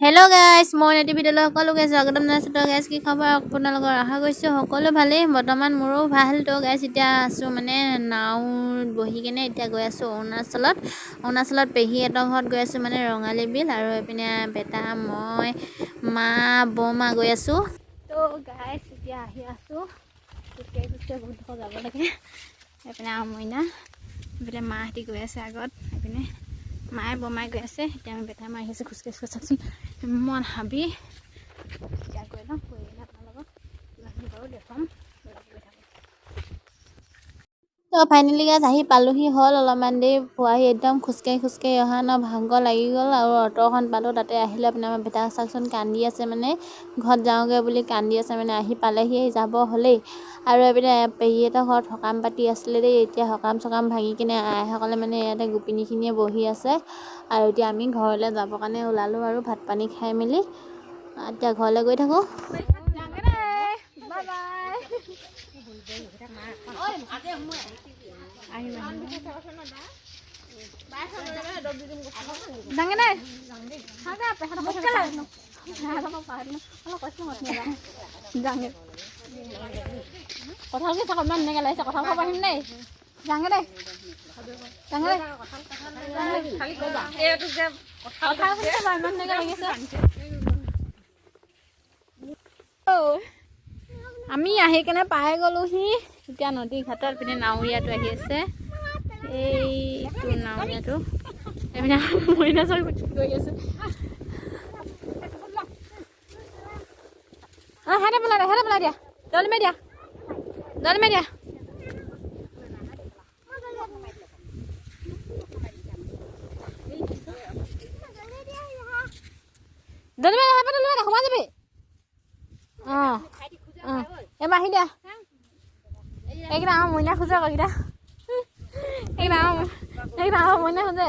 Hello guys মই নেটি ভিডিঅ'লৈ সকলোকে স্বাগতম জনাইছোঁ। তো গাইস কি খবৰ আপোনালোকৰ আশা কৰিছোঁ সকলো ভালেই। বৰ্তমান মোৰো ভাল। তো গাইস এতিয়া আছোঁ মানে নাওত বহি কেনে এতিয়া গৈ আছোঁ অৰুণাচলত পেহীহঁতৰ ঘৰত গৈ আছোঁ মানে ৰঙালী বিল আৰু এইপিনে বেটা মই মা বৌমা গৈ আছোঁ। তো গাইস এতিয়া আহি আছোঁ খোজকাঢ়ি বহুত দূৰ যাব লাগে। এইপিনে মইনা এইপিনে মাহঁতি গৈ আছে আগত, এইপিনে মায়ে বমাই গৈ আছে। এতিয়া আমি বেটা মাৰি আহিছোঁ খোজকাঢ়ি চাওকচোন ইমান হাবি। এতিয়া গৈ লওঁ গৈ কিনে আপোনালোকক কিবাখিনি বাৰু দেখুৱাম। তো ফাইনেলি গাইছ আহি পালোহি, হ'ল অলপমান দেৰি পোৱাহি। একদম খোজকাঢ়ি অহা ন ভাগৰ লাগি গ'ল আৰু অ'টোখন পালোঁ। তাতে আহিলে আপোনাৰ আমাৰ বেটা চাওকচোন কান্দি আছে মানে ঘৰত যাওঁগৈ বুলি কান্দি আছে মানে। আহি পালেহি যাব হ'লেই। আৰু এইপিনে পেহীহঁতৰ ঘৰত সকাম পাতি আছিলে দেই। এতিয়া সকাম চকাম ভাঙি কিনে আইসকলে মানে ইয়াতে গোপিনীখিনিয়ে বহি আছে। আৰু এতিয়া আমি ঘৰলৈ যাবৰ কাৰণে ওলালোঁ আৰু ভাত পানী খাই মেলি এতিয়া ঘৰলৈ গৈ থাকোঁ। কঁঠাল কি চাক ইমান ধুনীয়াকৈ লাগিছে। কঁঠাল খাব আহিম দেই। যাংগে দেই ইমান ধুনীয়াকৈ লাগিছে। আমি আহি কেনে পাই গ'লোহি এতিয়া নদী ঘাটত। পিনে নাৱৰীয়াটো আহি আছে, এইটো নাৱৰীয়াটো এইপিনে মইনা চৰ গৈ আছে। হেঁতে পেলাই দিয়া দলমে দিয়া দলমে দিয়া। সোমাই যাবি। এবাৰ আহি দিয়া। এইকেইটা আমাৰ মইনা খোজে আকৌ এইকেইটা আমাৰ মইনা খোজে।